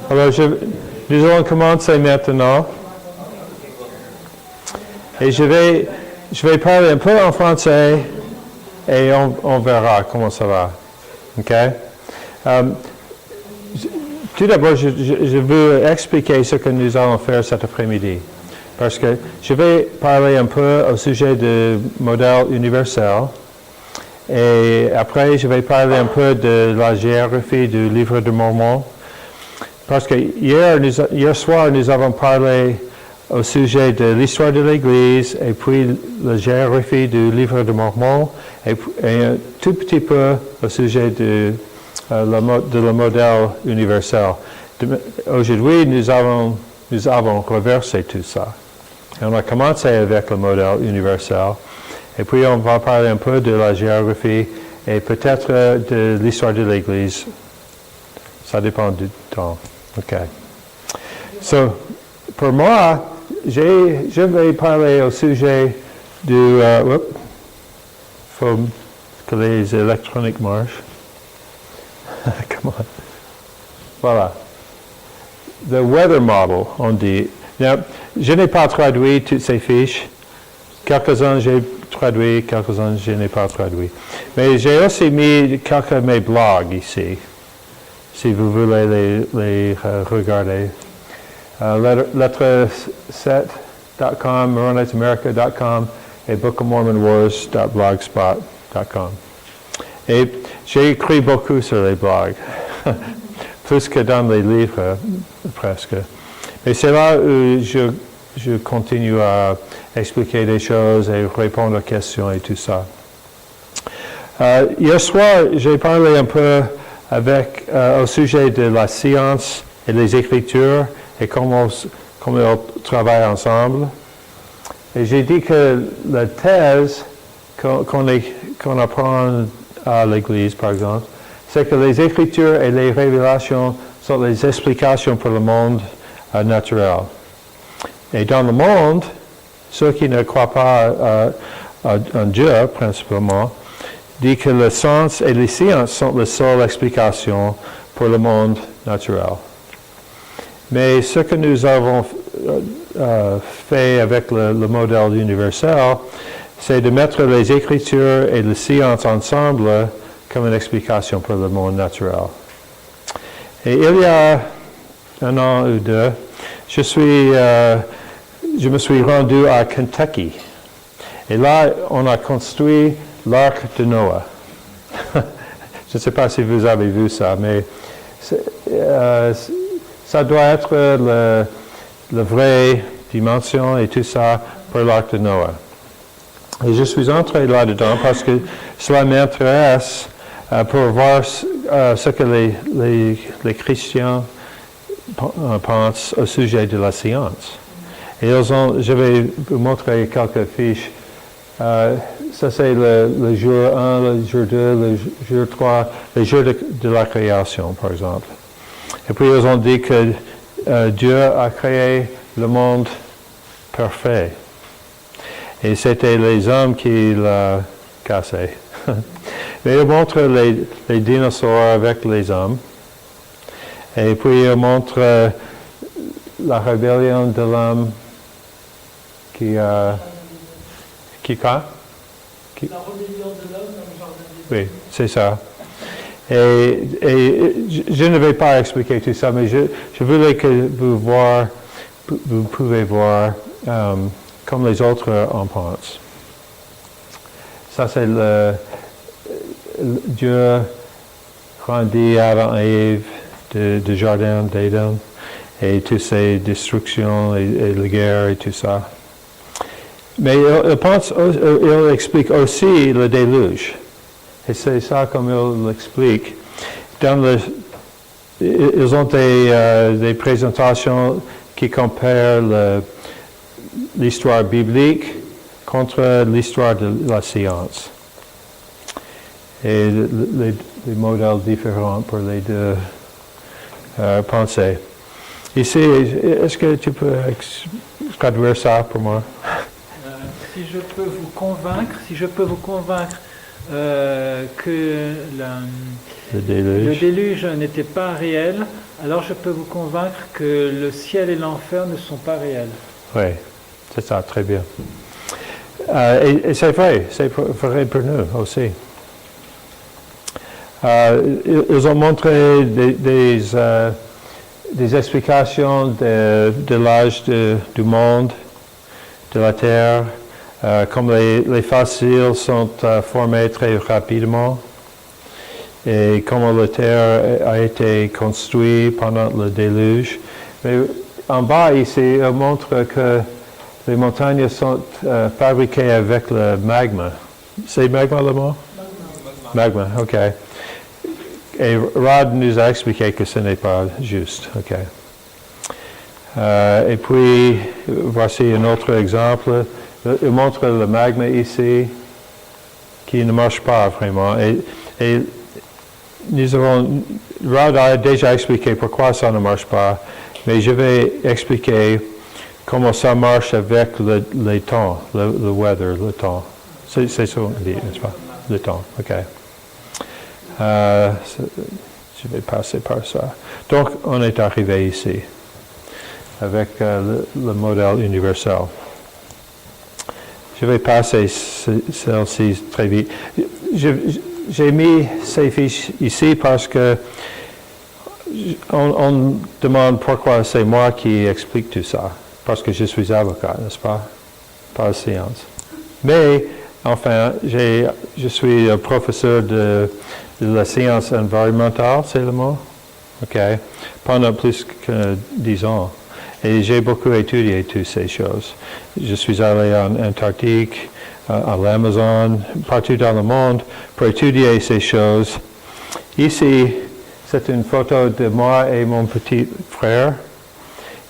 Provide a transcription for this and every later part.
Alors, nous allons commencer maintenant. Et je vais parler un peu en français et on verra comment ça va. OK? Tout d'abord, je veux expliquer ce que nous allons faire cet après-midi. Parce que je vais parler un peu au sujet du modèle universel. Et après, je vais parler un peu de la géographie du livre de Mormon. Parce que hier soir, nous avons parlé au sujet de l'histoire de l'Église et puis la géographie du livre de Mormon et un tout petit peu au sujet de le modèle universel. Aujourd'hui, nous avons reversé tout ça. Et on a commencé avec le modèle universel. Et puis, on va parler un peu de la géographie et peut-être de l'histoire de l'Église. Ça dépend du temps. OK. So, pour moi, je vais parler au sujet du... Il faut que les électroniques marchent. Come on. Voilà. The weather model, on dit. Now, je n'ai pas traduit toutes ces fiches. Quelques-uns j'ai traduit, quelques-uns je n'ai pas traduit. Mais j'ai aussi mis quelques de mes blogs ici, si vous voulez les regarder. Lettre7.com, MoronitemAmerica.com et bookofmormonwars.blogspot.com. Et j'ai écrit beaucoup sur les blogs, plus que dans les livres, presque. Et c'est là où je continue à expliquer des choses et répondre aux questions et tout ça. Hier soir, j'ai parlé un peu au sujet de la science et les écritures et comment ils travaillent ensemble. Et j'ai dit que la thèse qu'on apprend à l'Église, par exemple, c'est que les Écritures et les révélations sont les explications pour le monde naturel. Et dans le monde, ceux qui ne croient pas en Dieu, principalement, disent que le sens et les sciences sont les seules explications pour le monde naturel. Mais ce que nous avons fait avec le modèle universel, c'est de mettre les Écritures et les sciences ensemble comme une explication pour le monde naturel. Et il y a un an ou deux, je me suis rendu à Kentucky. Et là, on a construit l'arc de Noé. Je ne sais pas si vous avez vu ça, mais ça doit être la vraie dimension et tout ça pour l'arc de Noé. Et je suis entré là-dedans parce que cela m'intéresse pour voir ce que les chrétiens pensent au sujet de la science. Et je vais vous montrer quelques fiches. Ça c'est le jour 1, le jour 2, le jour 3, les jours de la création, par exemple. Et puis ils ont dit que Dieu a créé le monde parfait. Et c'était les hommes qui l'ont cassé. Mais ils montrent les dinosaures avec les hommes. Et puis ils montrent la rébellion de l'homme qui quoi? La rébellion de l'homme dans le jardin d'Éden. Oui, c'est ça. Et je ne vais pas expliquer tout ça, mais je voulais que vous pouvez voir comme les autres en pensent. Ça, c'est Dieu rendit Adam et Ève du jardin d'Éden et toutes ces destructions et la guerre et tout ça. Mais il explique aussi le déluge. Et c'est ça comme il l'explique. Ils ont des présentations qui comparent l'histoire biblique contre l'histoire de la science. Et les modèles différents pour les deux pensées. Ici, est-ce que tu peux traduire ça pour moi? Si je peux vous convaincre que Le Le déluge. déluge n'était pas réel, alors je peux vous convaincre que le ciel et l'enfer ne sont pas réels. Oui, c'est ça, très bien. Et c'est vrai pour nous aussi. Ils ont montré des explications de l'âge du monde, de la Terre, comme les fossiles sont formés très rapidement et comment la Terre a été construite pendant le déluge. Mais en bas ici, on montre que les montagnes sont fabriquées avec le magma. C'est magma le mot? Magma, OK. Et Rod nous a expliqué que ce n'est pas juste. OK. Et puis, voici un autre exemple. Il montre le magma ici qui ne marche pas vraiment. Et Rod a déjà expliqué pourquoi ça ne marche pas, mais je vais expliquer comment ça marche avec le temps, le weather, le temps. C'est ça qu'on dit, n'est-ce pas? Le temps, OK. Je vais passer par ça. Donc, on est arrivé ici avec le modèle universel. Je vais passer celle-ci très vite. J'ai mis ces fiches ici parce que on demande pourquoi c'est moi qui explique tout ça. Parce que je suis avocat, n'est-ce pas? Pas la science. Mais, enfin, je suis professeur de la science environnementale, c'est le mot? OK. Pendant plus que 10 ans. Et j'ai beaucoup étudié toutes ces choses. Je suis allé en Antarctique, à l'Amazon, partout dans le monde pour étudier ces choses. Ici, c'est une photo de moi et mon petit frère.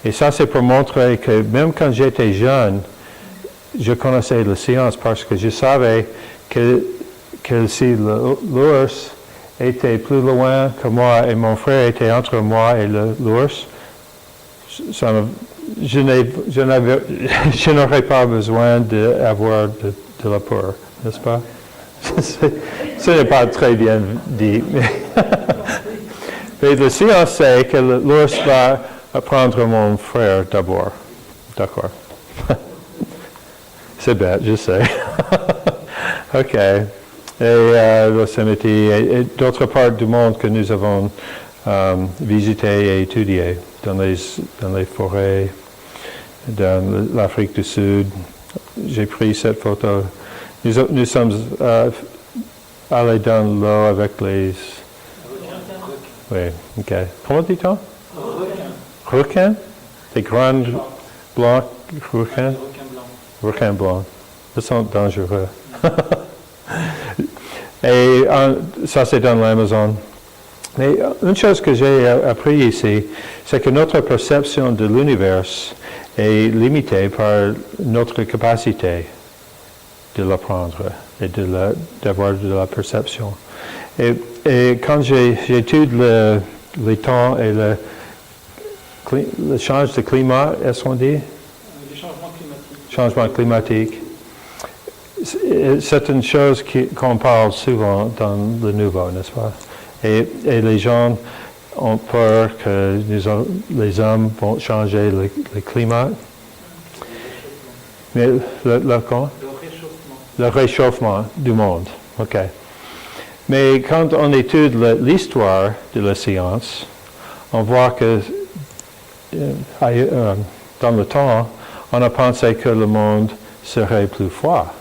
Et ça, c'est pour montrer que même quand j'étais jeune, je connaissais la science parce que je savais que si l'ours était plus loin que moi et mon frère était entre moi et l'ours, je n'aurais pas besoin d'avoir de la peur, n'est-ce pas? Ce n'est pas très bien dit. Mais la science sait que l'ours va prendre mon frère d'abord. D'accord. C'est bête, je sais. OK. Et Yosemite et d'autres parts du monde que nous avons visitées et étudiées, dans les forêts, dans l'Afrique du Sud. J'ai pris cette photo. Nous sommes allés dans l'eau avec les... Oui, OK. Comment dit-on? Requins? Des grands blancs requins? Requins blancs. Ils sont dangereux. Et ça, c'est dans l'Amazon. Mais une chose que j'ai appris ici, c'est que notre perception de l'univers est limitée par notre capacité de l'apprendre et d'avoir de la perception. Et quand j'étudie le temps et le changement de climat, est-ce qu'on dit? Les changements climatiques. Changement climatique. C'est une chose qu'on parle souvent dans le nouveau, n'est-ce pas? Et les gens ont peur que les hommes vont changer le climat. Mais le réchauffement du monde. OK. Mais quand on étudie l'histoire de la science, on voit que dans le temps, on a pensé que le monde serait plus froid.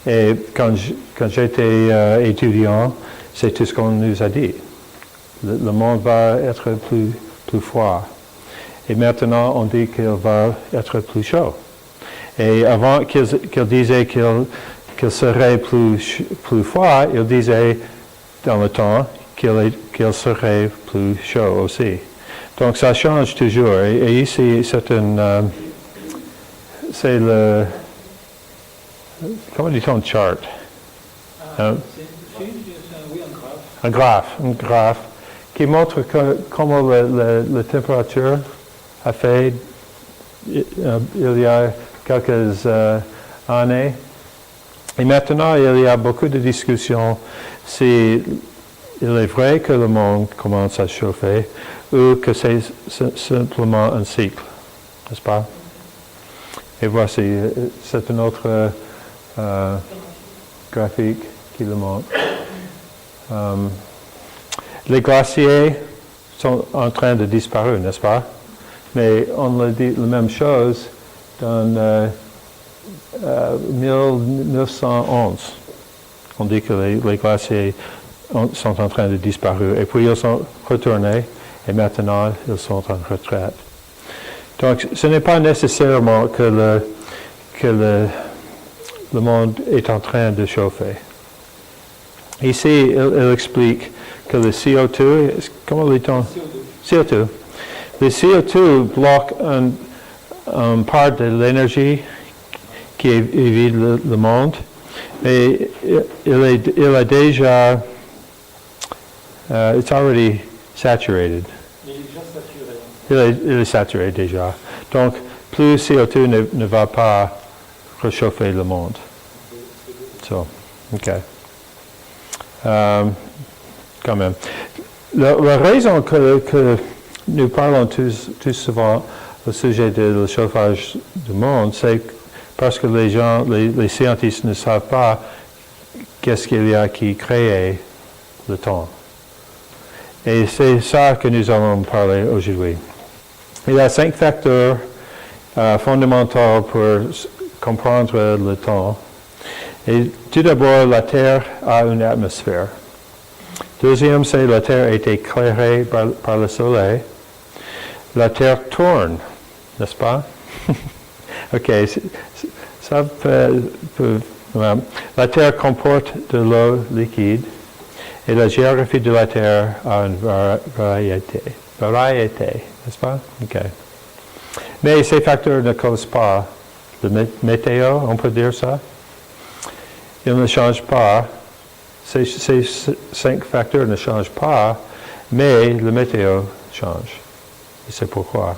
Et quand j'étais étudiant, c'est tout ce qu'on nous a dit. Le monde va être plus froid. Et maintenant, on dit qu'il va être plus chaud. Et avant qu'il disait qu'il serait plus froid, il disait dans le temps qu'il serait plus chaud aussi. Donc ça change toujours. Et ici, c'est le... Comment dit-on chart? Hein? Un graphe qui montre comment la température a fait il y a quelques années. Et maintenant, il y a beaucoup de discussions si il est vrai que le monde commence à chauffer ou que c'est simplement un cycle, n'est-ce pas? Et voici, c'est un autre graphique qui le montre. Les glaciers sont en train de disparaître, n'est-ce pas? Mais on a dit la même chose dans 1911. On dit que les glaciers sont en train de disparaître. Et puis ils sont retournés et maintenant ils sont en retraite. Donc ce n'est pas nécessairement que le monde est en train de chauffer. Ici, il explique que le CO2, comment dit-on? CO2. Le CO2 bloque une part de l'énergie qui évite le monde, mais il a déjà, it's already saturated. Il est déjà saturé. Il est saturé déjà. Donc, plus CO2 ne va pas réchauffer le monde. So, OK. Quand même. La raison que nous parlons tous souvent au sujet du chauffage du monde, c'est parce que les scientifiques ne savent pas qu'est-ce qu'il y a qui crée le temps. Et c'est ça que nous allons parler aujourd'hui. Il y a 5 facteurs fondamentaux pour comprendre le temps. Et tout d'abord, la Terre a une atmosphère. Deuxième, c'est la Terre est éclairée par le Soleil. La Terre tourne, n'est-ce pas? OK, ça peut la Terre comporte de l'eau liquide et la géographie de la Terre a une variété, n'est-ce pas? OK. Mais ces facteurs ne causent pas de météo, on peut dire ça? Ils ne changent pas. Ces 5 facteurs ne changent pas, mais le météo change. Et c'est pourquoi.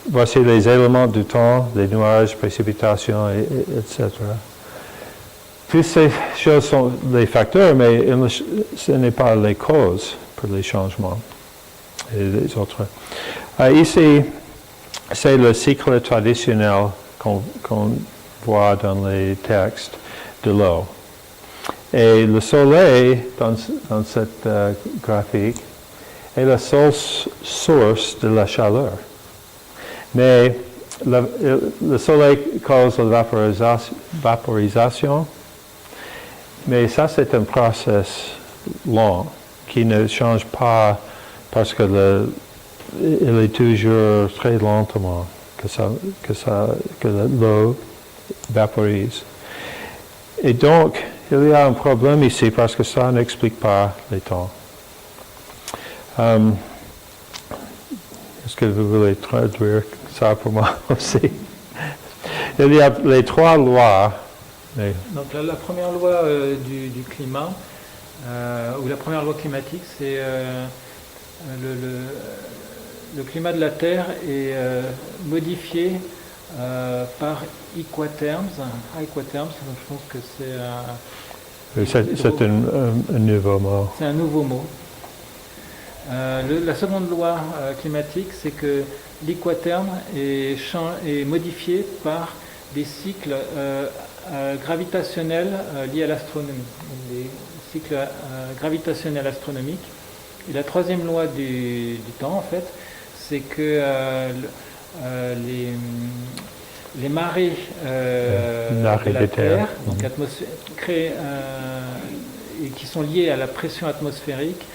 Voici les éléments du temps, les nuages, précipitations, etc. Toutes ces choses sont les facteurs, mais ce n'est pas les causes pour les changements et les autres. Ici, c'est le cycle traditionnel qu'on voit dans les textes de l'eau. Et le soleil, dans cette graphique, est la seule source de la chaleur. Mais le soleil cause la vaporisation, mais ça c'est un processus long qui ne change pas parce que il est toujours très lentement que l'eau vaporise. Et donc, il y a un problème ici parce que ça n'explique pas les temps. Est-ce que vous voulez traduire ça pour moi aussi? Il y a les 3 lois. Donc la première loi du climat, ou la première loi climatique, c'est le climat de la Terre est modifié par Equaterms, donc je pense que c'est un nouveau mot. C'est un nouveau mot. La seconde loi climatique, c'est que l'équaterme est modifié par des cycles gravitationnels liés à l'astronomie, des cycles gravitationnels astronomiques. Et la troisième loi du temps, en fait, c'est que les marées de la Terre, donc créent, et qui sont liées à la pression atmosphérique,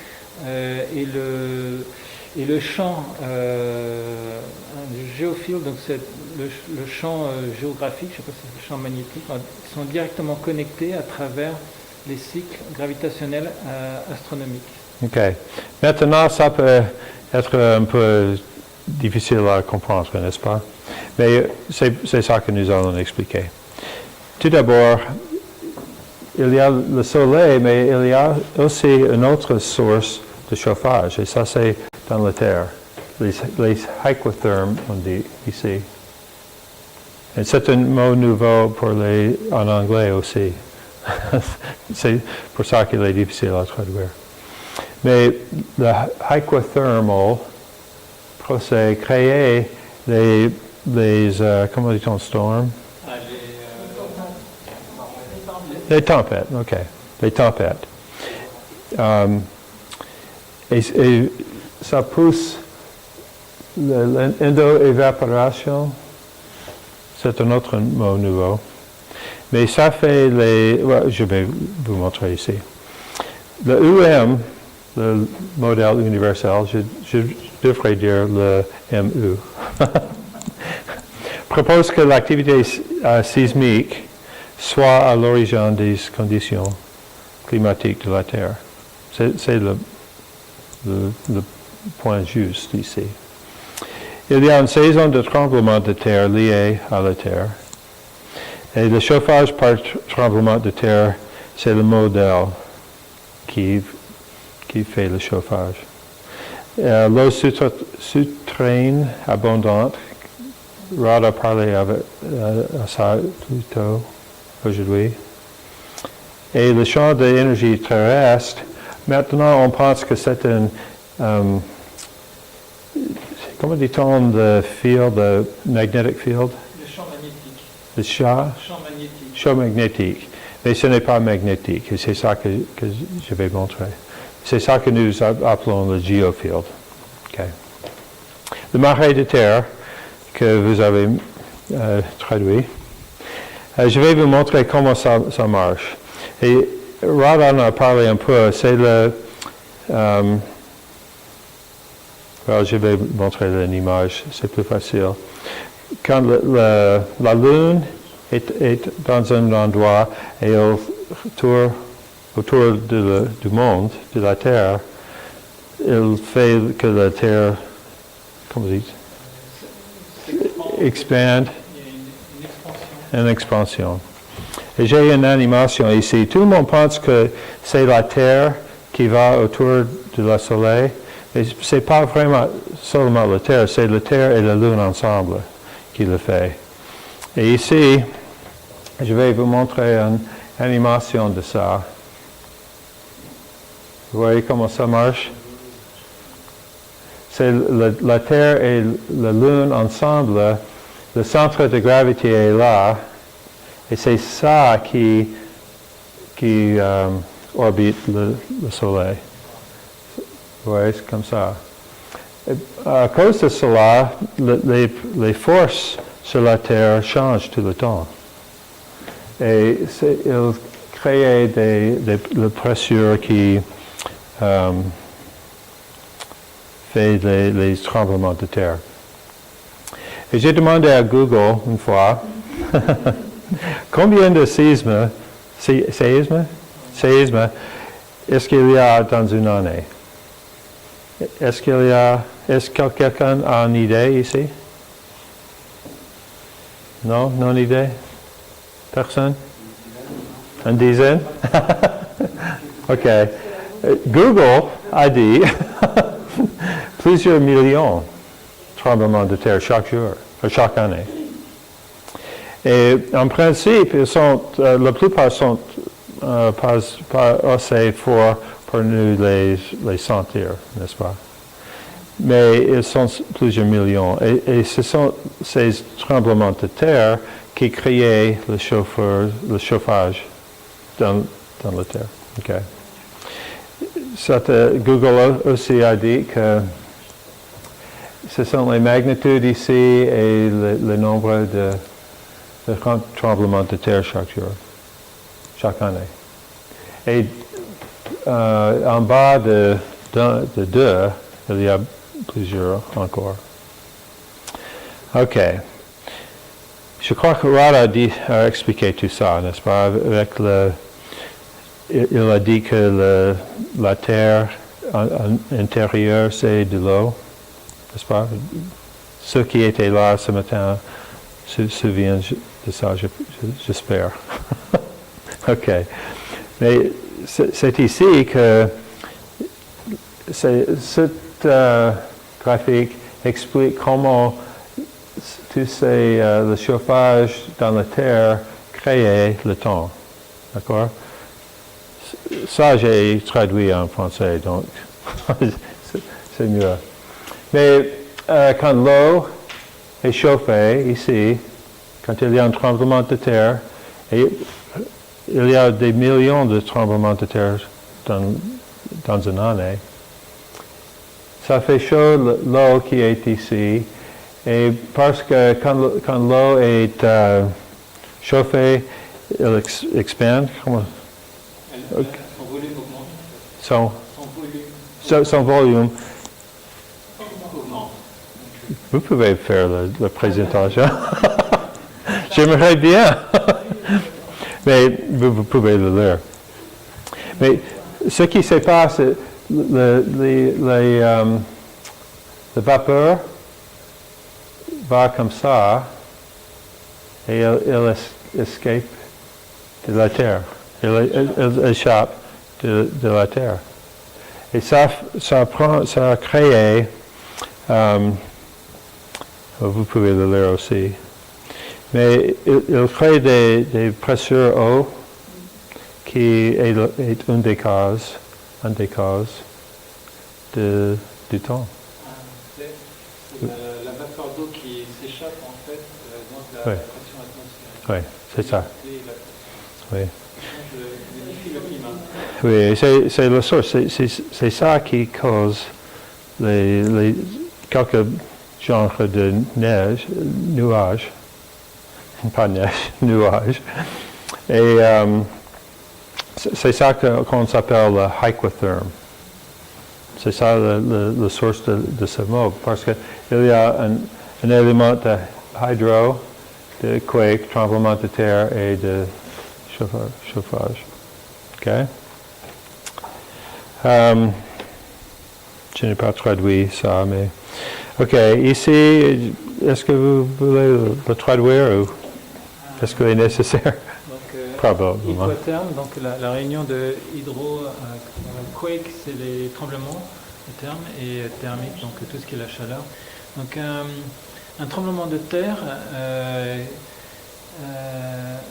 et le champ géophile, donc c'est le champ géographique, je ne sais pas si c'est le champ magnétique, sont directement connectés à travers les cycles gravitationnels astronomiques. OK. Maintenant, ça peut être un peu difficile à comprendre, n'est-ce pas? Mais c'est ça que nous allons expliquer. Tout d'abord, il y a le soleil, mais il y a aussi une autre source de chauffage, et ça c'est dans la Terre. Les hycothermes, on dit ici. Et c'est un mot nouveau en anglais aussi. C'est pour ça qu'il est difficile à traduire. Mais le hycothermal procès créait les comment dit-on, storm? Les tempêtes, OK. Les tempêtes. Et ça pousse l'endo-évaporation. C'est un autre mot nouveau. Mais ça fait je vais vous montrer ici. Le UM, le modèle universel, je devrais dire le MU, propose que l'activité sismique soit à l'origine des conditions climatiques de la Terre. C'est le point juste ici. Il y a une saison de tremblement de terre liée à la Terre. Et le chauffage par tremblement de terre, c'est le modèle qui fait le chauffage. L'eau souterraine abondante, Rod a parlé à ça plus tôt aujourd'hui. Et le champ d'énergie terrestre, maintenant on pense que c'est un, comment dit-on, le field, le magnetic field? Le champ magnétique. Le champ magnétique. Champ magnétique. Mais ce n'est pas magnétique, et c'est ça que je vais montrer. C'est ça que nous appelons le geofield. Okay. Le marais de terre que vous avez traduit, je vais vous montrer comment ça marche. Et Rod en a parlé un peu, c'est le... je vais vous montrer une image, c'est plus facile. Quand la Lune est dans un endroit et autour du monde, de la Terre, il fait que la Terre, comment dit, expande. Une expansion. Et j'ai une animation ici. Tout le monde pense que c'est la Terre qui va autour du Soleil, mais ce n'est pas vraiment seulement la Terre, c'est la Terre et la Lune ensemble qui le fait. Et ici, je vais vous montrer une animation de ça. Vous voyez comment ça marche? C'est la Terre et la Lune ensemble. Le centre de gravité est là. Et c'est ça qui orbite le Soleil. Vous voyez, c'est comme ça. Et à cause de cela, les forces sur la Terre changent tout le temps. Et il crée la pression qui fait les tremblements de terre. Et j'ai demandé à Google une fois combien de séismes est-ce qu'il y a dans une année? Est-ce que quelqu'un a une idée ici? Non? Non idée? Personne? Une dizaine? OK. Google a dit plusieurs millions de tremblements de terre chaque jour, chaque année. Et en principe, la plupart sont pas assez forts pour nous les sentir, n'est-ce pas? Mais ils sont plusieurs millions. Et ce sont ces tremblements de terre qui créent le chauffage dans la terre. Okay. Google aussi a dit que ce sont les magnitudes ici et le nombre de tremblements de terre chaque jour, chaque année. Et en bas de 2, il y a plusieurs encore. OK. Je crois que Rod a expliqué tout ça, n'est-ce pas? Il a dit que la terre intérieure, c'est de l'eau, n'est-ce pas? Ceux qui étaient là ce matin se souviennent de ça, j'espère. OK. Mais c'est ici que ce graphique explique comment le chauffage dans la terre crée le temps. D'accord? Ça, j'ai traduit en français, donc C'est mieux. Mais quand l'eau est chauffée ici, quand il y a un tremblement de terre, et il y a des millions de tremblements de terre dans une année, ça fait chaud l'eau qui est ici, et parce que quand l'eau est chauffée, elle expande. Comment? Son volume augmente. Son augmente. volume. Vous pouvez faire la présentation. J'aimerais bien. Mais vous pouvez le lire. Mais ce qui se passe, la vapeur va comme ça et elle escape de la terre. Elle échappe de la terre. Et ça a créé, vous pouvez le lire aussi, mais il crée des pressures eau qui est une des causes du temps. C'est la vapeur d'eau qui s'échappe en fait dans la Oui. pression atmosphérique. Oui, c'est ça. Oui. Modifie le climat. Oui, c'est la source. C'est ça qui cause les quelques genres de neige, nuages, pas neige, nuages. Et c'est ça qu'on s'appelle le hyquotherme. C'est ça la source de ce mot, parce qu'il y a un élément de hydro, de quake, tremblement de terre et de chauffage. OK? Je n'ai pas traduit ça, mais... OK, ici, est-ce que vous voulez le traduire ou est-ce qu'il est nécessaire? Donc, Probablement. Hyquotherme, donc la réunion de hydro, quake, c'est les tremblements, le terme, et thermique, donc tout ce qui est la chaleur. Donc un tremblement de terre,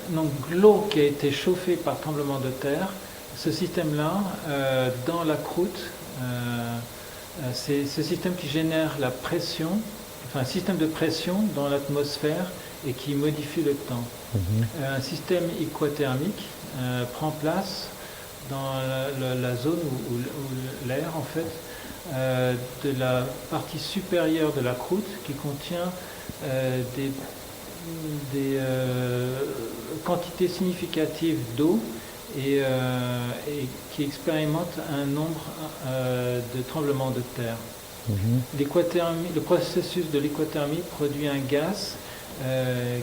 donc l'eau qui a été chauffée par tremblement de terre, ce système-là, dans la croûte, c'est ce système qui génère la pression, enfin un système de pression dans l'atmosphère et qui modifie le temps. Un système hyquothermique prend place dans la zone où l'air, en fait, de la partie supérieure de la croûte qui contient des quantités significatives d'eau et qui expérimente un nombre de tremblements de terre. Le processus de l'équathermie produit un gaz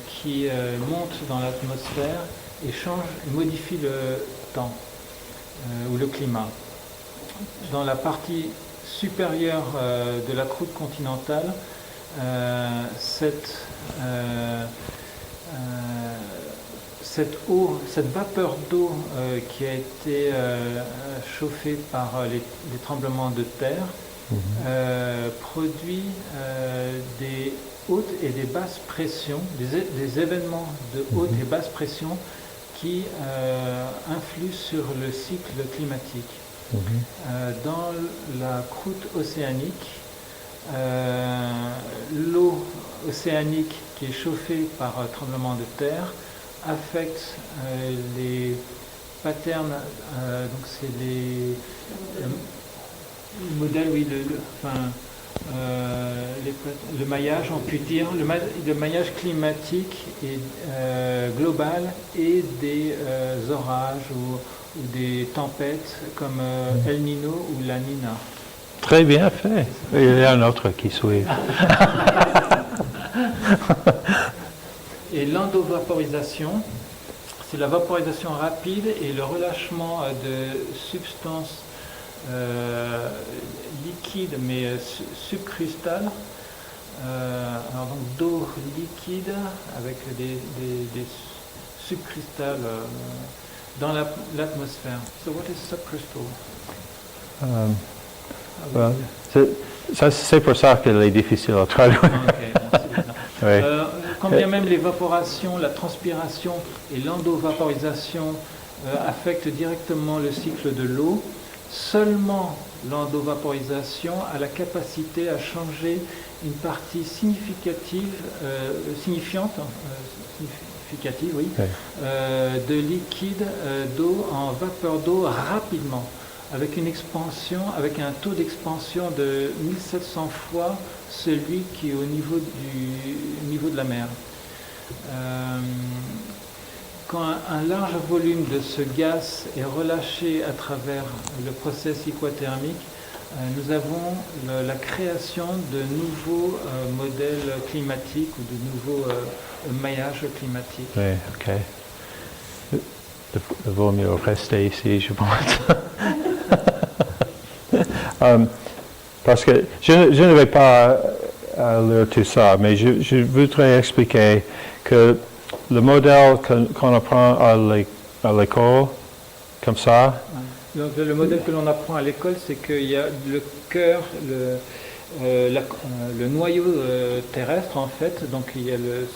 qui monte dans l'atmosphère et modifie le temps ou le climat. Dans la partie supérieure de la croûte continentale, cette vapeur d'eau qui a été chauffée par les tremblements de terre produit des hautes et des basses pressions, des événements de haute et basse pression qui influent sur le cycle climatique. Dans la croûte océanique, l'eau océanique qui est chauffée par tremblement de terre affecte les patterns, donc c'est le modèle, oui, le maillage, on peut dire, le maillage climatique et, global et des orages ou des tempêtes comme El Nino ou La Nina. Très bien fait. Il y a un autre qui suit. Et l'endovaporisation, c'est la vaporisation rapide et le relâchement de substances liquides mais subcrystales, alors donc d'eau liquide avec des subcrystals dans l'atmosphère. So what is subcrystal? C'est pour ça qu'il est difficile à traduire. Oui. Quand bien même l'évaporation, la transpiration et l'endovaporisation affectent directement le cycle de l'eau, seulement l'endovaporisation a la capacité à changer une partie significative, oui, de liquide d'eau en vapeur d'eau rapidement, avec une expansion, avec un taux d'expansion de 1700 fois celui qui est au niveau de la mer. Quand un large volume de ce gaz est relâché à travers le processus aquathermique, nous avons la création de nouveaux modèles climatiques ou de nouveaux maillages climatiques. Oui, ok. Il vaut mieux rester ici, je pense. Parce que je ne vais pas lire tout ça, mais je voudrais expliquer que le modèle qu'on apprend à l'école, comme ça. Donc, le modèle que l'on apprend à l'école, c'est qu'il y a le cœur, le noyau terrestre en fait, donc il y a le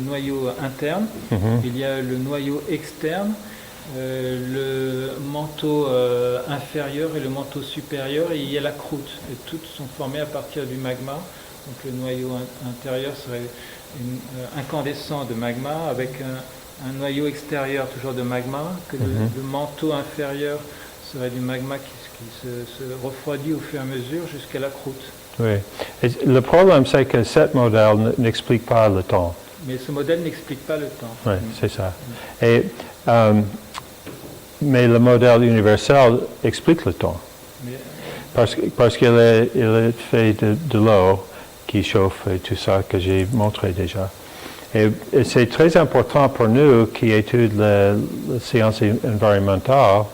noyau interne, il y a le noyau externe, le manteau inférieur et le manteau supérieur, et il y a la croûte, et toutes sont formées à partir du magma. Donc le noyau intérieur serait incandescent de magma avec un noyau extérieur toujours de magma, que le manteau inférieur serait du magma qui se refroidit au fur et à mesure jusqu'à la croûte. Oui. Et le problème, c'est que ce modèle n'explique pas le temps. Mais ce modèle n'explique pas le temps. Oui, c'est ça. Et, mais le modèle universel explique le temps. Parce qu'il est fait de l'eau qui chauffe et tout ça que j'ai montré déjà. Et c'est très important pour nous qui étudient la science environnementale,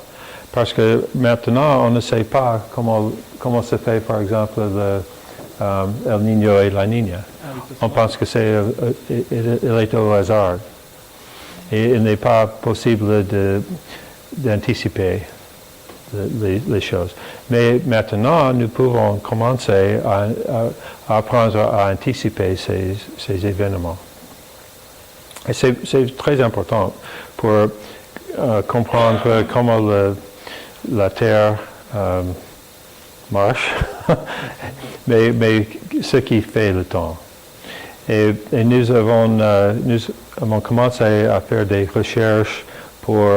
parce que maintenant on ne sait pas comment se fait par exemple El Niño et la Niña. On pense que il est au hasard. Et il n'est pas possible d'anticiper les choses. Mais maintenant, nous pouvons commencer à apprendre à anticiper ces événements. Et c'est très important pour comprendre comment la Terre marche, mais ce qui fait le temps. Et nous avons commencé à faire des recherches pour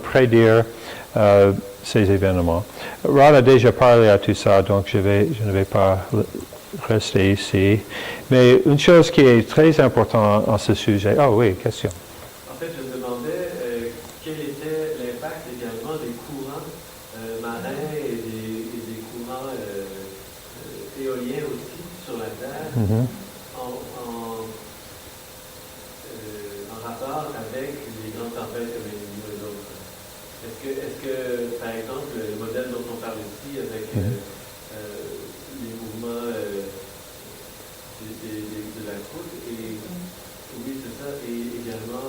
prédire ces événements. Rod a déjà parlé à tout ça, donc je ne vais pas rester ici. Mais une chose qui est très importante en ce sujet. Ah oui, question. En fait, je me demandais quel était l'impact également des courants marins et des courants éoliens aussi sur la Terre en rapport avec les grandes tempêtes comme les Niño et d'autres. Est-ce que, par exemple, le modèle dont on parle ici avec les mouvements de la croûte et oui, c'est ça, et également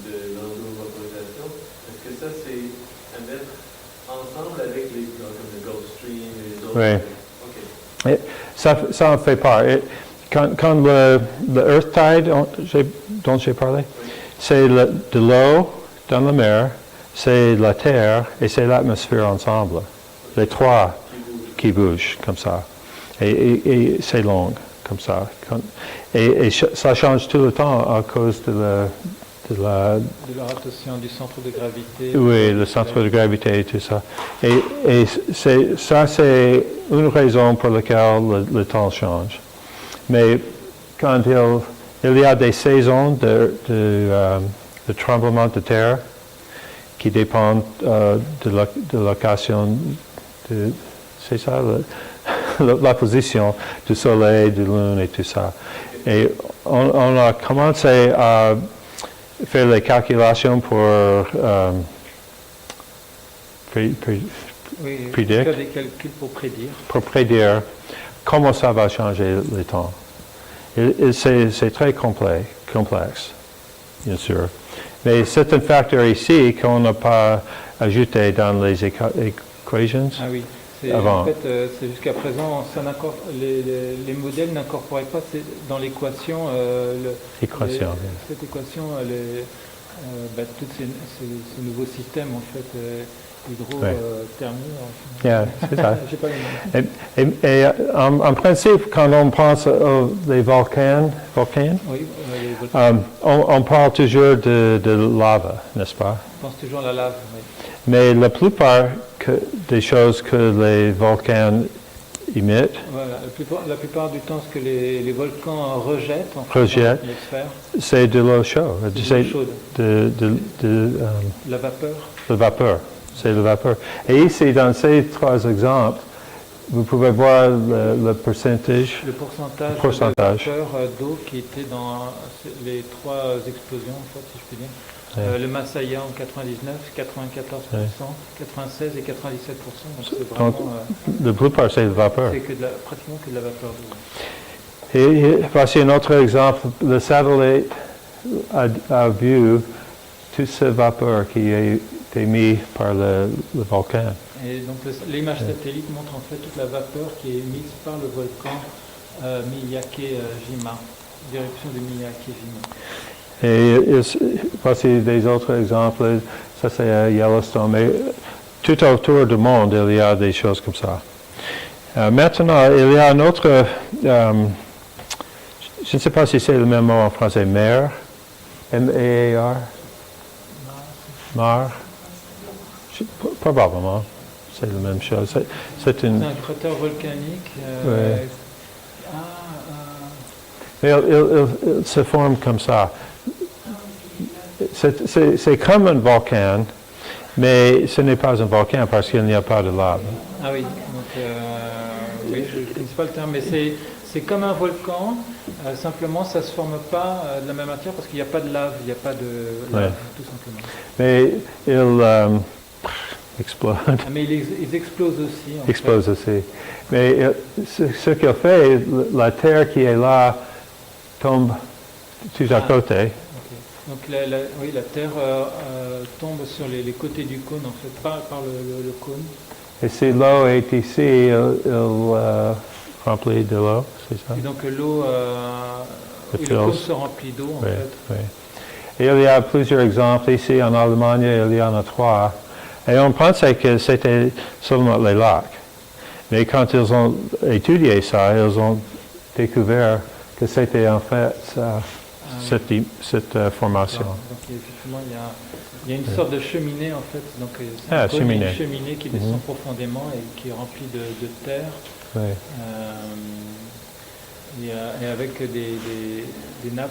de l'endovaporisation, est-ce que ça c'est à mettre ensemble avec les comme le Gulf Stream et les autres? Oui. Okay. Ça en fait part. Quand le Earth Tide dont j'ai parlé, c'est de l'eau dans la mer, c'est la terre et c'est l'atmosphère ensemble. Les trois qui bougent comme ça. Et c'est long comme ça. Et ça change tout le temps à cause de la rotation du centre de gravité. Oui, le centre de gravité et tout ça. Et c'est une raison pour laquelle le temps change. Mais quand il y a des saisons de tremblement de terre qui dépendent de l'occasion c'est ça, la position du soleil, de la lune et tout ça. Et on a commencé à faire les calculations pour prédire. Faire des calculs pour prédire comment ça va changer le temps. C'est très complexe, bien sûr. Mais c'est un facteur ici qu'on n'a pas ajouté dans les équations. Ah oui. Avant. En fait, c'est jusqu'à présent, les modèles n'incorporaient pas dans l'équation cette équation, tous ces nouveaux systèmes en fait hydrothermie. Yeah, c'est ça. J'ai pas les mots. Et en principe, quand on pense aux les volcans, Oui, les volcans. on parle toujours de lava, n'est-ce pas? Je pense toujours à la lave. Oui. Mais la plupart des choses que les volcans émettent, Voilà, la plupart du temps, ce que les volcans rejettent, en fait, Rejettent. dans les sphères, c'est de l'eau chaude, c'est de l'eau chaude, de la vapeur. la vapeur. C'est la vapeur. Et ici, dans ces trois exemples, vous pouvez voir le pourcentage. Le pourcentage Pourcentage. de vapeur d'eau qui était dans les trois explosions, en fait, si je puis dire. Ouais. Le Masaya en 99, 94%, Ouais. 96 et 97%. Donc c'est Donc, vraiment, la plupart, c'est la vapeur. c'est pratiquement que de la vapeur d'eau. Et voici un autre exemple. Le satellite a vu toute cette vapeur qui a été mise par le volcan. Et donc l'image satellite montre en fait toute la vapeur qui est émise par le volcan Miyake-jima, direction de Miyake-jima. Et voici des autres exemples. Ça, c'est à Yellowstone. Mais tout autour du monde, il y a des choses comme ça. Maintenant, il y a un autre... je ne sais pas si c'est le même mot en français. Mer. M-A-R. Mar. Probablement. C'est la même chose. C'est une... C'est un cratère volcanique. Ouais. Il se forme comme ça. C'est comme un volcan, mais ce n'est pas un volcan parce qu'il n'y a pas de lave. Ah oui, donc oui, je ne connais pas le terme, mais c'est comme un volcan, simplement ça ne se forme pas de la même matière parce qu'il n'y a pas de lave, il n'y a pas de lave, Ouais. tout simplement. Mais il explose. Ah, mais ils explosent aussi. En Explose fait. aussi. Mais ce qu'il fait, la terre qui est là tombe tout à côté. Ok. Donc oui, la terre tombe sur les côtés du cône, en fait, par le cône. Et si l'eau est ici, il remplit de l'eau, c'est ça? Et donc l'eau, Le le filtre. cône se remplit d'eau, en Oui, fait. oui. Et il y a plusieurs exemples. Ici, en Allemagne, il y en a 3. Et on pensait que c'était seulement les lacs. Mais quand ils ont étudié ça, ils ont découvert que c'était en fait cette formation. Donc effectivement, il y a une sorte de cheminée, en fait. Donc c'est Ah, un cône, cheminée. une cheminée qui descend profondément et qui est remplie de terre. Oui. Et avec des nappes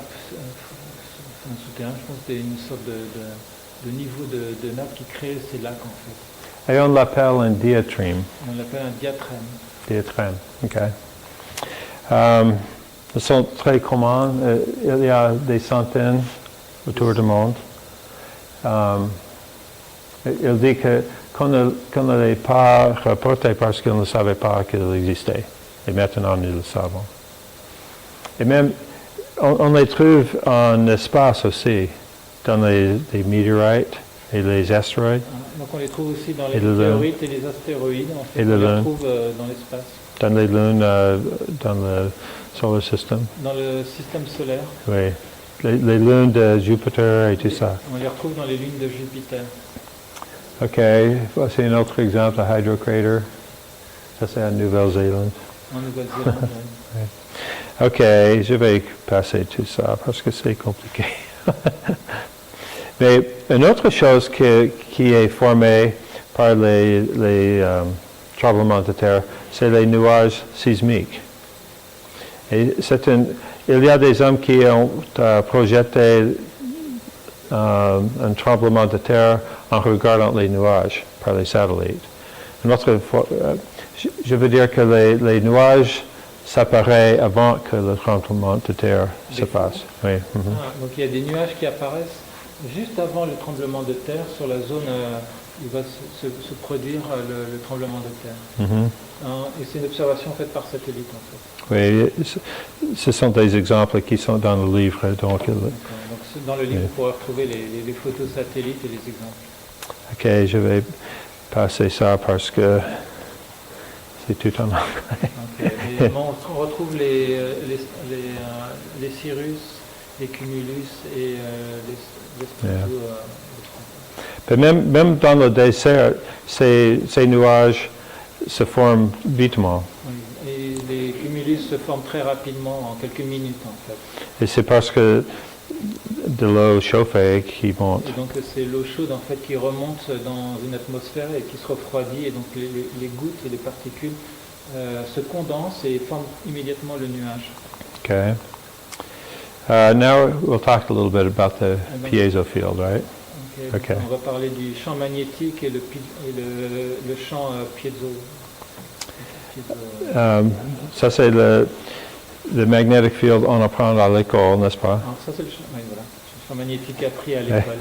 souterraines, je pense que c'est une sorte de niveau de nappe qui crée ces lacs en fait. Et on l'appelle un diatreme. On l'appelle un diatrème. Diatreme, OK. Ils sont très communs. Il y a des centaines autour du monde. Il dit qu'on ne les pas rapporté parce qu'ils ne savaient pas qu'ils existaient. Et maintenant, nous le savons. Et même, on les trouve en espace aussi, dans les météorites et les astéroïdes. Donc on les trouve aussi dans les Et le météorites et les astéroïdes. En fait, Et on le les lune. retrouve dans l'espace, Dans les lunes, dans le solar system. dans le système solaire. Oui. Les lunes de Jupiter et tout ça. On les retrouve dans les lunes de Jupiter. OK. Voici un autre exemple, le Hydrocrater. Ça, c'est en Nouvelle-Zélande. En Nouvelle-Zélande. oui. OK, je vais passer tout ça parce que c'est compliqué. Mais une autre chose qui est formée par les tremblements de terre, c'est les nuages sismiques. Et il y a des hommes qui ont projeté un tremblement de terre en regardant les nuages par les satellites. Je veux dire que les nuages s'apparaissent avant que le tremblement de terre se passe. Oui. Mhm. Ah, donc il y a des nuages qui apparaissent juste avant le tremblement de terre sur la zone où va se produire le tremblement de terre. Mhm. Et c'est une observation faite par satellite en fait. Oui, ce sont des exemples qui sont dans le livre. Donc, D'accord. Donc dans le livre, vous pourrez retrouver les photos satellites et les exemples. OK, je vais passer ça parce que c'est tout en anglais. Donc, on retrouve les cirrus les cumulus et les stratos. Mais même dans le désert, ces nuages se forment vitement. Oui, et les cumulus se forment très rapidement, en quelques minutes en fait. Et c'est parce que de l'eau chauffée qui monte. Et donc c'est l'eau chaude en fait qui remonte dans une atmosphère et qui se refroidit, et donc les gouttes et les particules se condensent et forment immédiatement le nuage. Okay. Now we'll talk a little bit about the piezo field, right? Okay. Okay. On va parler du champ magnétique et le champ piezo. Ça c'est le magnetic field, on apprend à l'école, n'est-ce pas? Alors ça c'est le champ magnétique appris à l'école.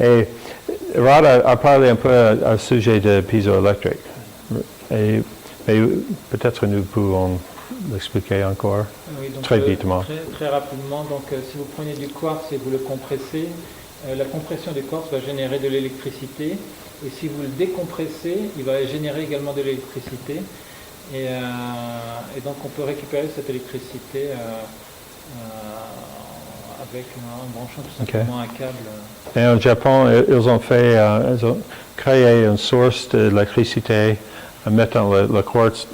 Et Rod a parlé un peu au sujet de piezoélectrique. Mais peut-être nous pouvons l'expliquer encore Oui, donc, très vitement. Très rapidement. Donc, si vous prenez du quartz et vous le compressez, la compression du quartz va générer de l'électricité. Et si vous le décompressez, il va générer également de l'électricité. Et donc, on peut récupérer cette électricité en branchant tout simplement un câble. Et au Japon, ils ont créé une source d'électricité en mettant le quartz.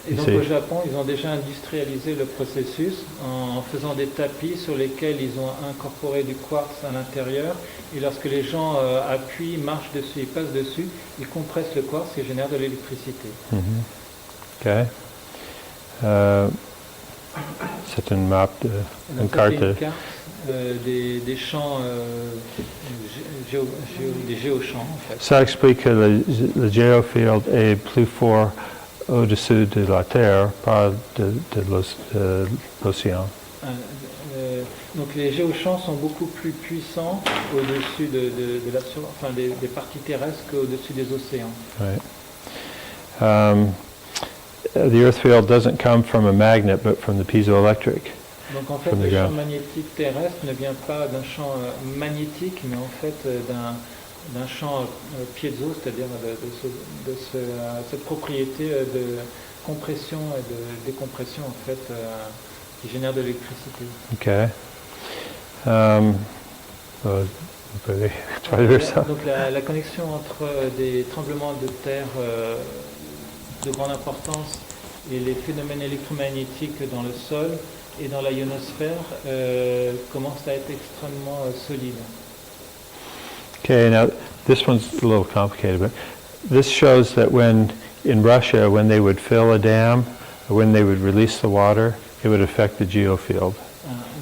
Et donc au Japon, ils ont déjà industrialisé le processus en faisant des tapis sur lesquels ils ont incorporé du quartz à l'intérieur. Et lorsque les gens appuient, marchent dessus, ils passent dessus, ils compressent le quartz et génèrent de l'électricité. Okay. C'est une map, une carte. Une carte des champs, des géochamps en fait. Ça explique que le géofield est plus fort au-dessus de la Terre, pas de l'océan. Donc les géochamps sont beaucoup plus puissants au-dessus des parties terrestres qu'au-dessus des océans. Right. The earth field doesn't come from a magnet, but from the piezoelectric. Donc en fait, le champ magnétique terrestre ne vient pas d'un champ magnétique, mais en fait d'un champ piezo, c'est-à-dire de cette propriété de compression et de décompression en fait, qui génère de l'électricité. Okay. Vous pouvez traduire ça. Donc la connexion entre des tremblements de terre de grande importance et les phénomènes électromagnétiques dans le sol et dans la ionosphère commence à être extrêmement solide. Okay, now this one's a little complicated, but this shows that in Russia, when they would fill a dam, or when they would release the water, it would affect the geofield.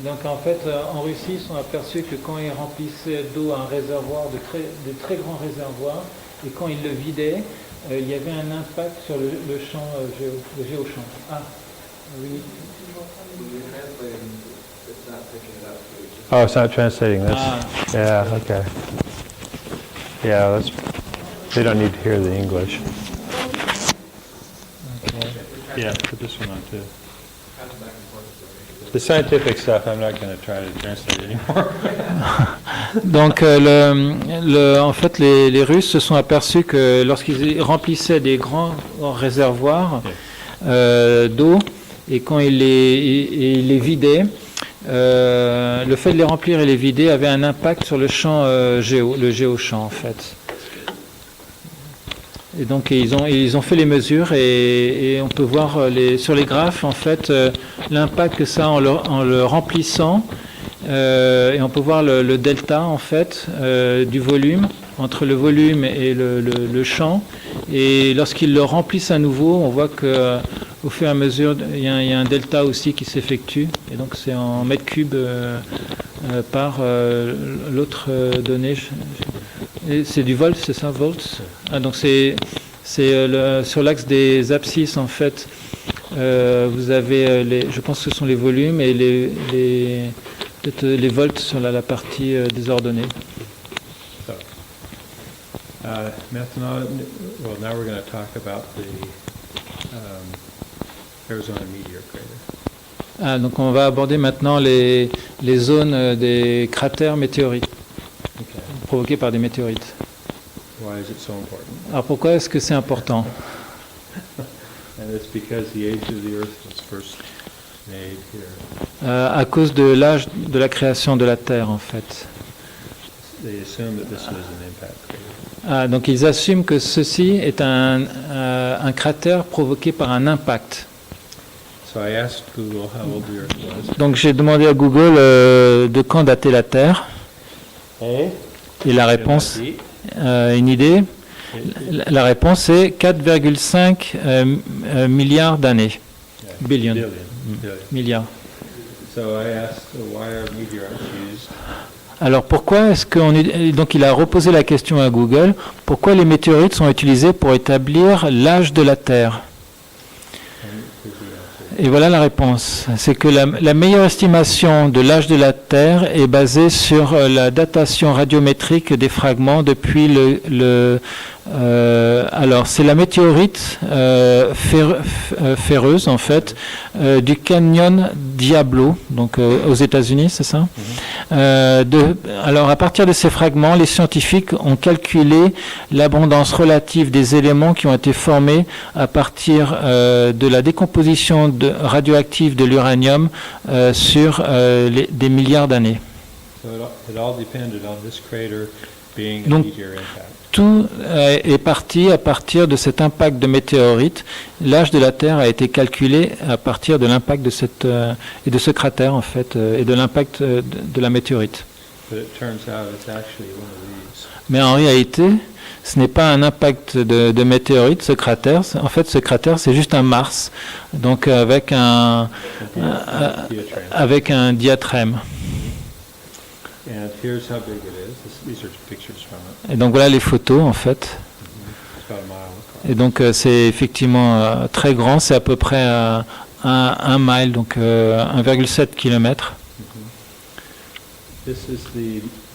Donc en fait, en Russie, ils sont aperçus que quand ils remplissaient d'eau un réservoir, de très grands réservoirs, et quand ils le vidaient, il y avait un impact sur le champ, le géochamp. Ah, oui. Oh, it's not translating this. Yeah, okay. Yeah, they don't need to hear the English. Okay. Yeah, put this one on too. The scientific stuff, I'm not going to try to translate anymore. Donc, en fait, les Russes se sont aperçus que lorsqu'ils remplissaient des grands réservoirs d'eau, et quand ils les vidaient, le fait de les remplir et les vider avait un impact sur le champ le géochamp en fait. Et donc ils ont fait les mesures et on peut voir sur les graphes en fait l'impact que ça a en le remplissant et on peut voir le delta en fait du volume entre le volume et le champ, et lorsqu'ils le remplissent à nouveau on voit que au fur et à mesure, il y a un delta aussi qui s'effectue, et donc c'est en mètres cubes par l'autre donnée. C'est du volt, c'est ça, volts. Ah, donc c'est sur l'axe des abscisses en fait. Vous avez je pense que ce sont les volumes et peut-être les volts sur la partie désordonnée. Maintenant, well, now we're going to talk about the Arizona Meteor Crater. Donc on va aborder maintenant les zones des cratères météorites provoqués par des météorites. Why is it so important? Alors pourquoi est-ce que c'est important? And it's because the age of the Earth was first made here. À cause de l'âge de la création de la Terre, en fait. They assume that this was an impact crater. Ah, donc ils assument que ceci est un cratère provoqué par un impact. So I asked Google how old the Earth was. Donc j'ai demandé à Google de quand dater la Terre. Hey, Et la réponse, une idée, la réponse est 4,5 milliards d'années. Billion. Billion. Milliards. So I asked why are meteorites used? Alors pourquoi est-ce qu'on... Donc il a reposé la question à Google, pourquoi les météorites sont utilisés pour établir l'âge de la Terre? Et voilà la réponse. C'est que la meilleure estimation de l'âge de la Terre est basée sur la datation radiométrique des fragments depuis alors c'est la météorite ferreuse en fait du canyon Diablo, donc aux États-Unis, c'est ça? Alors à partir de ces fragments, les scientifiques ont calculé l'abondance relative des éléments qui ont été formés à partir de la décomposition radioactive de l'uranium sur des milliards d'années. So it all depended on this crater being a Donc, meteor impact. Tout est parti à partir de cet impact de météorite. L'âge de la Terre a été calculé à partir de l'impact de et de ce cratère en fait et de l'impact de la météorite. But it turns out it's actually one of these. Mais en réalité, ce n'est pas un impact de météorite, ce cratère. En fait, ce cratère, c'est juste un Mars, donc avec un diatrème. And here's how big it is. These are pictures from it. Et donc voilà les photos en fait. It's about a mile across. Et donc c'est effectivement très grand, c'est à peu près un mile, donc 1,7 km. This is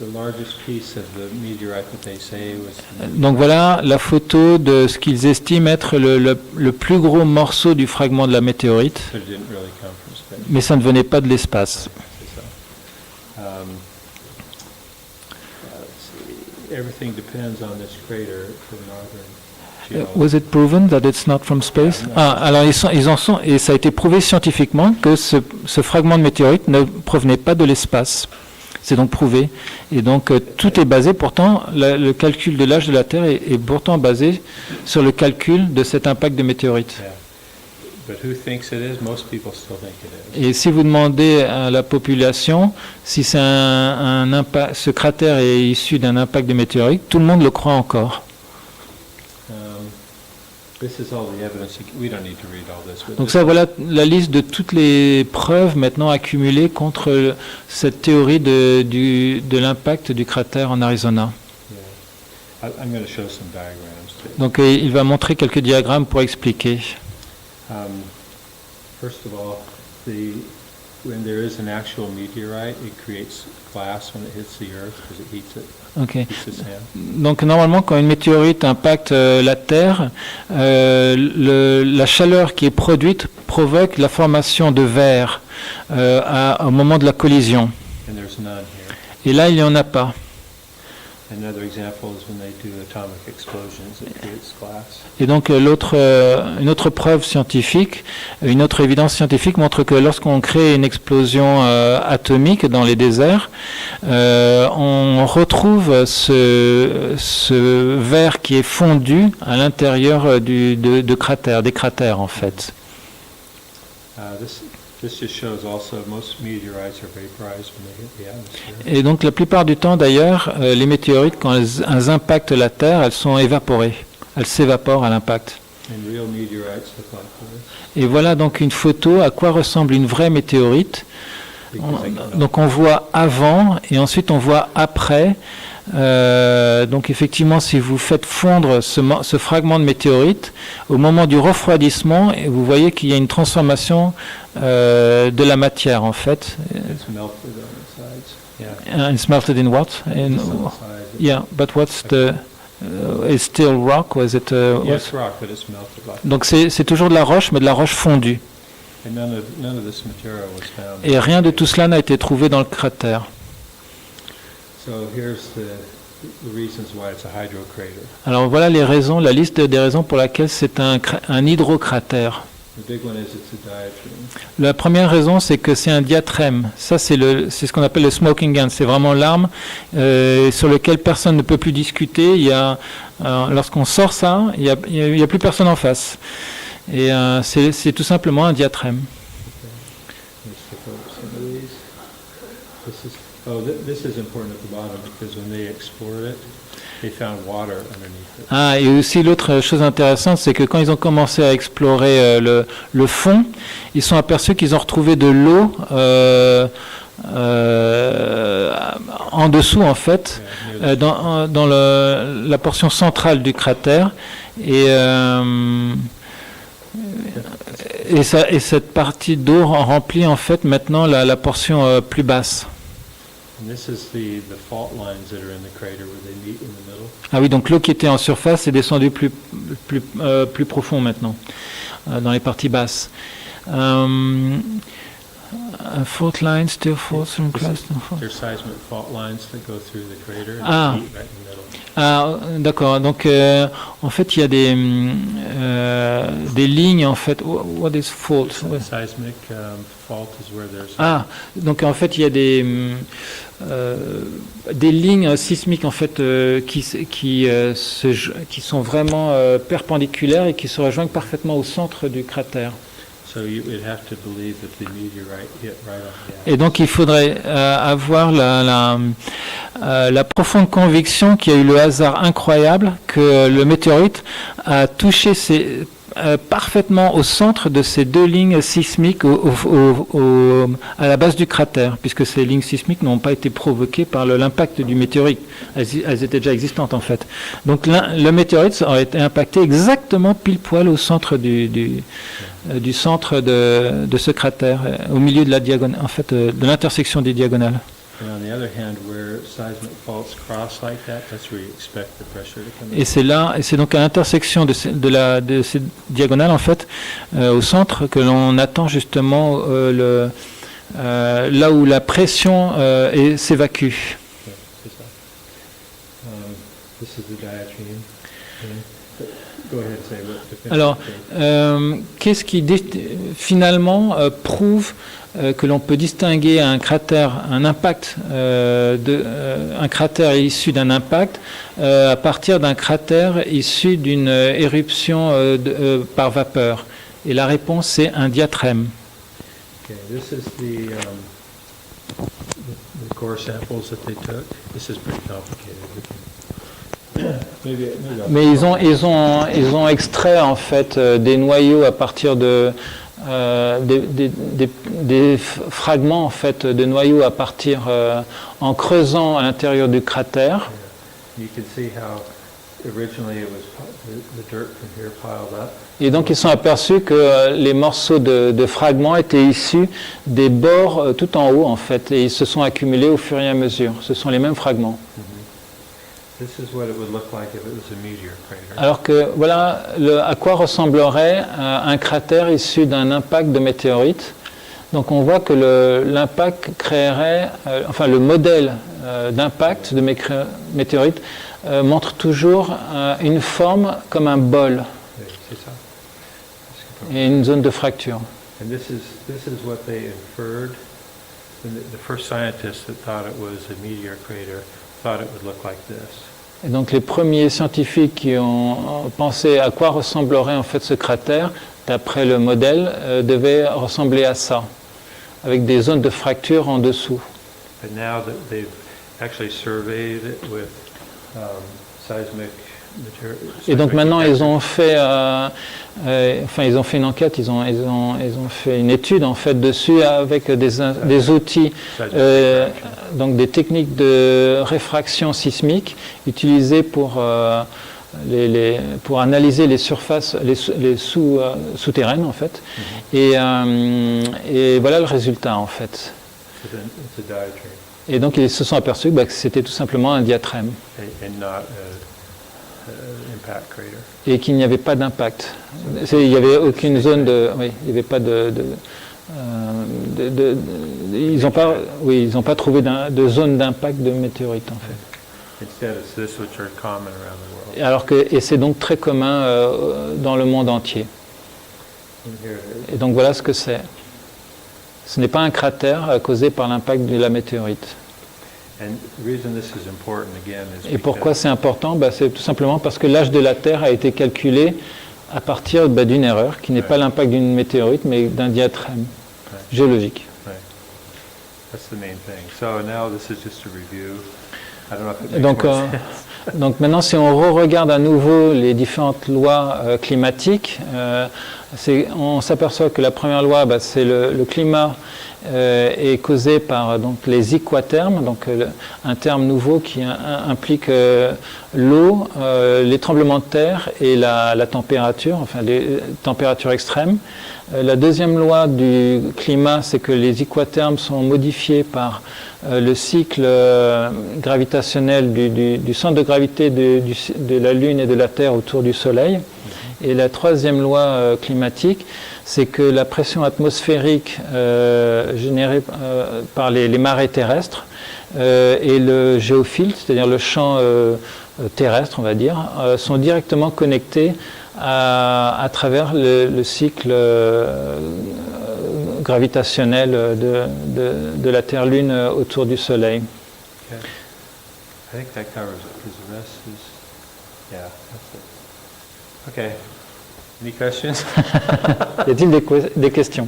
the largest piece of the meteorite that they say was. Donc voilà la photo de ce qu'ils estiment être le plus gros morceau du fragment de la météorite, But it didn't really come from space. mais ça ne venait pas de l'espace. C'est ça. Let's see. Everything depends on this crater for northern geology. Was it proven that it's not from space? Ah, alors ils en sont, et ça a été prouvé scientifiquement que ce fragment de météorite ne provenait pas de l'espace. C'est donc prouvé. Et donc tout est basé, pourtant, le calcul de l'âge de la Terre est pourtant basé sur le calcul de cet impact de météorite. Yeah. But who thinks it is? Most people still think it is. Et si vous demandez à la population si c'est ce cratère est issu d'un impact de météorite, tout le monde le croit encore. This is all the evidence. We don't need to read all this. But Donc ça, voilà la liste de toutes les preuves maintenant accumulées contre cette théorie de l'impact du cratère en Arizona. yeah. I'm going to show some diagrams too. Donc il va montrer quelques diagrammes pour expliquer. First of all, when there is an actual meteorite, it creates glass when it hits the Earth because it heats it. Ok. Heats the sand. Donc normalement, quand une météorite impacte la Terre, la chaleur qui est produite provoque la formation de verre au moment de la collision. And there's none here. Et là, il n'y en a pas. Another example is when they do atomic explosions, it creates glass. Et donc une autre preuve scientifique, une autre évidence scientifique montre que lorsqu'on crée une explosion atomique dans les déserts, on retrouve ce verre qui est fondu à l'intérieur de cratères, des cratères en fait. This just shows also most meteorites are vaporized when they hit the atmosphere. Et donc la plupart du temps d'ailleurs, les météorites, quand elles impactent la Terre, elles sont évaporées. Elles s'évaporent à l'impact. And real meteorites look like this. Et voilà donc une photo à quoi ressemble une vraie météorite. Donc on voit avant et ensuite on voit après. Donc effectivement, si vous faites fondre ce fragment de météorite, au moment du refroidissement, vous voyez qu'il y a une transformation de la matière en fait. It's melted on the sides. Yeah. It's melted in what? Just on the sides. Yeah, but what's it's still rock, or is it? Yeah, it's rock, but it's melted like. Donc c'est toujours de la roche, mais de la roche fondue. And none of this material was found. Et rien de tout cela n'a été trouvé dans le cratère. So here's the reasons why it's a hydrocrater. Alors voilà les raisons, la liste des raisons pour laquelle c'est un hydrocratère. The big one is it's a diatreme. La première raison, c'est que c'est un diatrème. Ça, c'est ce qu'on appelle le smoking gun. C'est vraiment l'arme sur laquelle personne ne peut plus discuter. Lorsqu'on sort ça, il y a plus personne en face. Et c'est tout simplement un diatrème. This is important at the bottom because when they explored it, they found water underneath it. Ah, et aussi l'autre chose intéressante, c'est que quand ils ont commencé à explorer le fond, ils sont aperçus qu'ils ont retrouvé de l'eau en dessous, en fait, dans la portion centrale du cratère. Et cette partie d'eau remplit en fait maintenant la portion plus basse. And this is the fault lines that are in the crater where they meet in the middle. Ah oui, donc l'eau qui était en surface est descendue plus profond maintenant, dans les parties basses. Fault lines still falls from crust. There's seismic fault lines that go through the crater and Ah. meet right in the middle. Ah, d'accord. Donc, en fait, il y a des lignes, en fait. What is fault? Seismic fault is where there's Ah, donc en fait, il y a des lignes sismiques en fait qui sont vraiment perpendiculaires et qui se rejoignent parfaitement au centre du cratère. so you would have to believe that the meteorite hit right on the Et donc il faudrait avoir la profonde conviction qu'il y a eu le hasard incroyable que le météorite a touché parfaitement au centre de ces deux lignes sismiques à la base du cratère, puisque ces lignes sismiques n'ont pas été provoquées par l'impact du météorite. Elles étaient déjà existantes en fait. Donc le météorite aurait été impacté exactement pile poil au centre du centre de ce cratère, au milieu de la diagonale, en fait, de l'intersection des diagonales. And on the other hand, where seismic faults cross like that, that's where you expect the pressure to come in. Et c'est donc à l'intersection de ces diagonales, en fait, au centre, que l'on attend justement là où la pression s'évacue. C'est ça. This is the diatreme. Go ahead and say what the Alors, qu'est-ce qui finalement prouve que l'on peut distinguer un cratère, un cratère issu d'un impact à partir d'un cratère issu d'une éruption par vapeur? Et la réponse, c'est un diatrème. Okay, this is the core samples that they took. This is pretty complicated. Maybe Mais ils ont extrait en fait des noyaux à partir des fragments en fait de noyaux à partir en creusant à l'intérieur du cratère. you can see how originally it was the dirt from here piled up. Et donc ils sont aperçus que les morceaux de fragments étaient issus des bords tout en haut en fait, et ils se sont accumulés au fur et à mesure. Ce sont les mêmes fragments. This is what it would look like if it was a meteor crater. Alors que voilà à quoi ressemblerait un cratère issu d'un impact de météorite. Donc on voit que l'impact créerait, enfin le modèle d'impact de météorite montre toujours une forme comme un bol C'est ça. et une zone de fracture. And this is what they inferred. And the first scientists that thought it was a meteor crater thought it would look like this. Et donc les premiers scientifiques qui ont pensé à quoi ressemblerait en fait ce cratère, d'après le modèle, devait ressembler à ça, avec des zones de fracture en dessous. But now that they've actually surveyed it with seismic material. Et donc maintenant ils ont fait, ils ont fait une enquête, ils ont fait une étude en fait dessus avec des outils, donc des techniques de réfraction sismique utilisées pour analyser les surfaces, les souterraines en fait. Et voilà le résultat en fait. It's a diatreme. Et donc ils se sont aperçus que c'était tout simplement un diatrème And not impact crater. et qu'il n'y avait pas d'impact. Il n'y avait aucune zone de... Oui, il n'y avait pas ils n'ont pas trouvé de zone d'impact de météorite en fait. Instead, it's this which are common around the world. Et c'est donc très commun dans le monde entier. Here it is. Et donc voilà ce que c'est. Ce n'est pas un cratère causé par l'impact de la météorite. And the reason this is important again is Et pourquoi because c'est important? C'est tout simplement parce que l'âge de la Terre a été calculé à partir d'une erreur, qui n'est pas l'impact d'une météorite, mais d'un diatrème géologique. that's the main thing. So now this is just a review. I don't know if it makes Donc, more sense. donc maintenant, si on re-regarde à nouveau les différentes lois climatiques, on s'aperçoit que la première loi, c'est le climat est causé par donc, les équathermes, donc un terme nouveau qui implique l'eau, les tremblements de terre et la température, enfin les températures extrêmes. La deuxième loi du climat, c'est que les équathermes sont modifiés par le cycle gravitationnel du centre de gravité de la Lune et de la Terre autour du Soleil. Et la troisième loi climatique, c'est que la pression atmosphérique générée par les marées terrestres et le géophilte, c'est-à-dire le champ terrestre, on va dire, sont directement connectés à travers le cycle gravitationnel de la Terre-Lune autour du Soleil. Okay. I think that covers it because the rest is, yeah, that's it. Okay. Any questions? Y a-t-il des questions?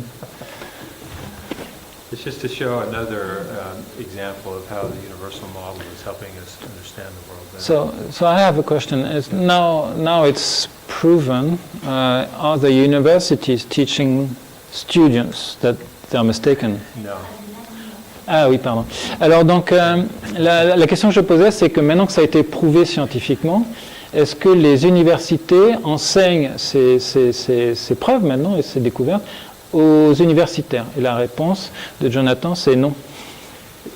It's just to show another example of how the universal model is helping us understand the world better. So I have a question. Now it's proven, are the universities teaching students that they're mistaken? No. Ah oui, pardon. Alors donc, la question que je posais, c'est que maintenant que ça a été prouvé scientifiquement, est-ce que les universités enseignent ces preuves maintenant et ces découvertes aux universitaires? Et la réponse de Jonathan, c'est non.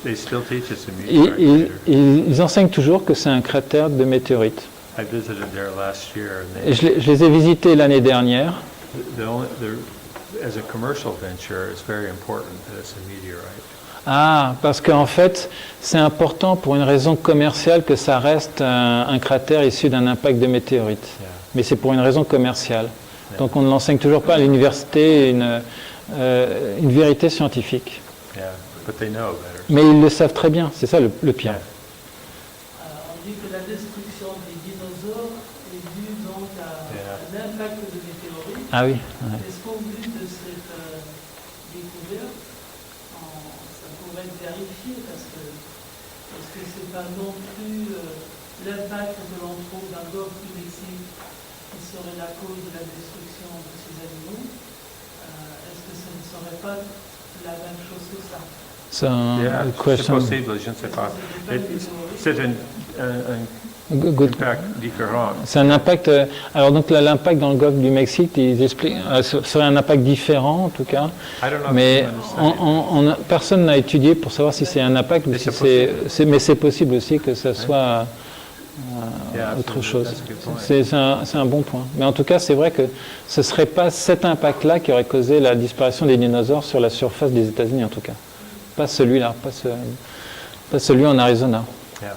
They still teach us a meteorite crater. Ils enseignent toujours que c'est un cratère de météorite. I visited there last year, and Et je les ai visités l'année dernière. as a commercial venture, it's very important that it's a meteorite. Ah, parce qu'en fait, c'est important pour une raison commerciale que ça reste un cratère issu d'un impact de météorite. Yeah. Mais c'est pour une raison commerciale. Donc on ne l'enseigne toujours pas à l'université une vérité scientifique. Yeah, but they know better. Mais ils le savent très bien, c'est ça le pire. On dit que la destruction des dinosaures est due donc à l'impact de météorites. Ah oui. Ouais. Est-ce qu'au vu de cette découverte, ça pourrait être vérifié parce que est-ce que c'est pas non plus l'impact que l'on trouve dans le golfe du Mexique qui serait la cause de la destruction de ces animaux? Est-ce que ce ne serait pas la même chose que ça? So, Yeah, c'est question. possible, je ne sais pas. C'est un Good. impact différent. C'est un impact. Alors donc l'impact dans le golfe du Mexique, ils expliquent, serait un impact différent en tout cas. I don't know if Mais you understand. personne n'a étudié pour savoir si c'est un impact ou Mais si c'est mais c'est possible aussi que ça soit Yeah, autre that's chose. a good point. C'est un bon point. Mais en tout cas, c'est vrai que ce ne serait pas cet impact-là qui aurait causé la disparition des dinosaures sur la surface des États-Unis en tout cas. Pas celui-là, pas celui en Arizona. Yeah.